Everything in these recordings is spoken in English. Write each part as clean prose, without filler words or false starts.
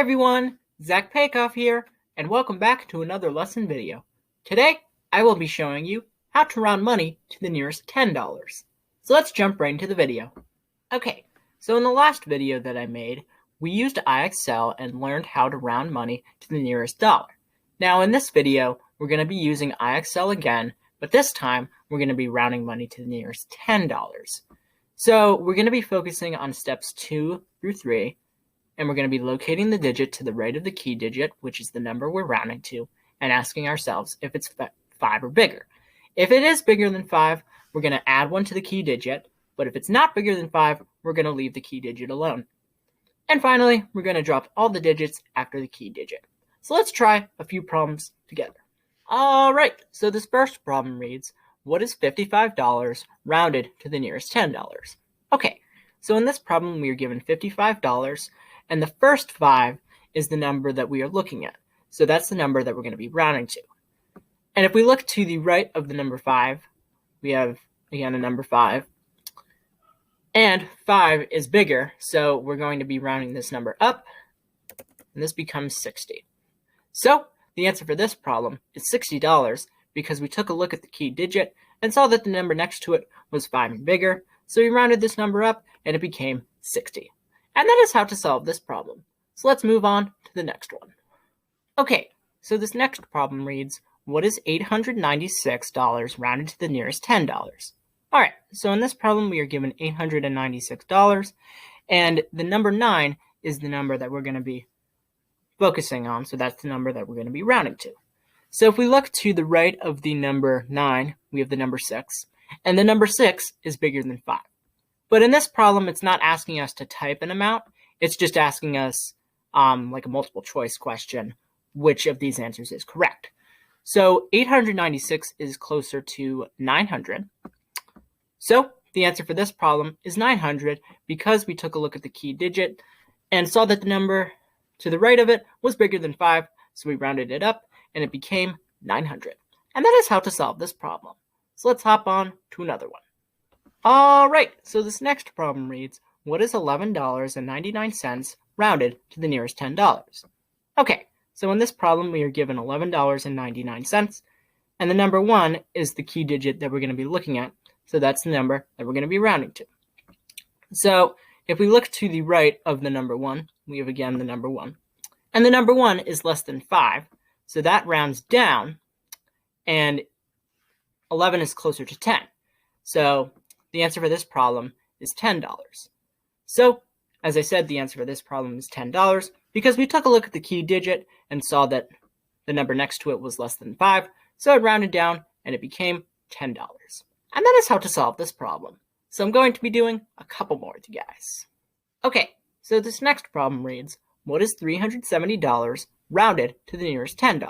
everyone, Zach Paikoff here, and welcome back to another lesson video. Today, I will be showing you how to round money to the nearest $10. So let's jump right into the video. Okay, so in the last video that I made, we used IXL and learned how to round money to the nearest dollar. Now in this video, we're going to be using IXL again, but this time, we're going to be rounding money to the nearest $10. So we're going to be focusing on steps 2 through 3, and we're going to be locating the digit to the right of the key digit, which is the number we're rounding to, and asking ourselves if it's 5 or bigger. If it is bigger than 5, we're going to add 1 to the key digit, but if it's not bigger than 5, we're going to leave the key digit alone. And finally, we're going to drop all the digits after the key digit. So let's try a few problems together. All right, so this first problem reads, what is $55 rounded to the nearest $10? Okay, so in this problem, we are given $55, and the first 5 is the number that we are looking at. So that's the number that we're going to be rounding to. And if we look to the right of the number 5, we have, again, a number 5. And 5 is bigger, so we're going to be rounding this number up, and this becomes 60. So the answer for this problem is $60 because we took a look at the key digit and saw that the number next to it was 5 and bigger, so we rounded this number up and it became 60. And that is how to solve this problem. So let's move on to the next one. Okay, so this next problem reads, what is $896 rounded to the nearest $10? All right, so in this problem we are given $896, and the number 9 is the number that we're going to be focusing on, so that's the number that we're going to be rounding to. So if we look to the right of the number 9, we have the number 6, and the number 6 is bigger than 5. But in this problem, it's not asking us to type an amount, it's just asking us, like a multiple choice question, which of these answers is correct. So 896 is closer to 900. So the answer for this problem is 900 because we took a look at the key digit and saw that the number to the right of it was bigger than 5, so we rounded it up and it became 900. And that is how to solve this problem. So let's hop on to another one. All right, so this next problem reads, what is $11.99 rounded to the nearest $10? Okay, so in this problem we are given $11.99, and the number 1 is the key digit that we're going to be looking at, so that's the number that we're going to be rounding to. So if we look to the right of the number 1, we have again the number 1. And the number 1 is less than 5, so that rounds down, and 11 is closer to 10. So the answer for this problem is $10. So, as I said, the answer for this problem is $10 because we took a look at the key digit and saw that the number next to it was less than 5, so it rounded down and it became $10. And that is how to solve this problem. So I'm going to be doing a couple more with you guys. Okay, so this next problem reads, what is $370 rounded to the nearest $10?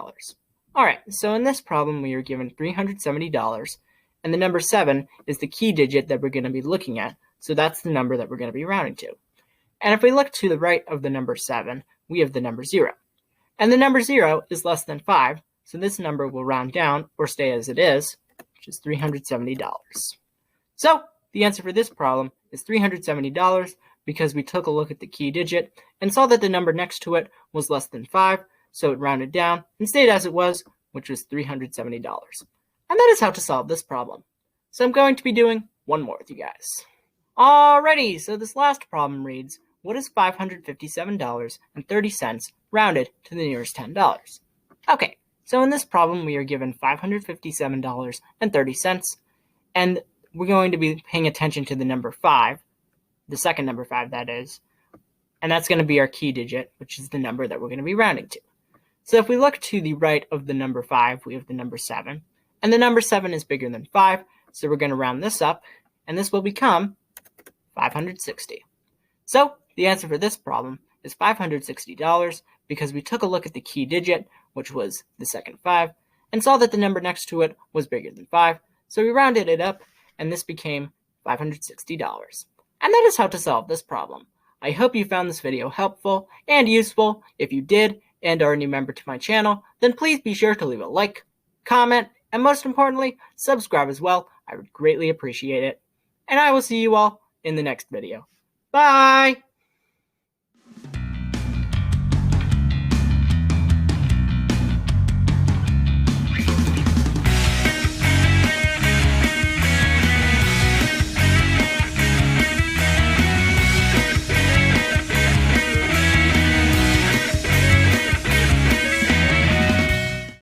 Alright, so in this problem we are given $370, and the number 7 is the key digit that we're going to be looking at, so that's the number that we're going to be rounding to. And if we look to the right of the number 7, we have the number 0. And the number 0 is less than 5, so this number will round down or stay as it is, which is $370. So the answer for this problem is $370 because we took a look at the key digit and saw that the number next to it was less than 5, so it rounded down and stayed as it was, which was $370. And that is how to solve this problem. So I'm going to be doing one more with you guys. Alrighty, so this last problem reads, what is $557.30 rounded to the nearest $10? Okay, so in this problem we are given $557.30, and we're going to be paying attention to the number 5, the second number 5 that is, and that's going to be our key digit, which is the number that we're going to be rounding to. So if we look to the right of the number 5, we have the number 7, and the number 7 is bigger than 5, so we're going to round this up, and this will become 560. So the answer for this problem is $560 because we took a look at the key digit, which was the second 5, and saw that the number next to it was bigger than 5, so we rounded it up, and this became $560. And that is how to solve this problem. I hope you found this video helpful and useful. If you did and are a new member to my channel, then please be sure to leave a like, comment, and most importantly, subscribe as well. I would greatly appreciate it. And I will see you all in the next video. Bye!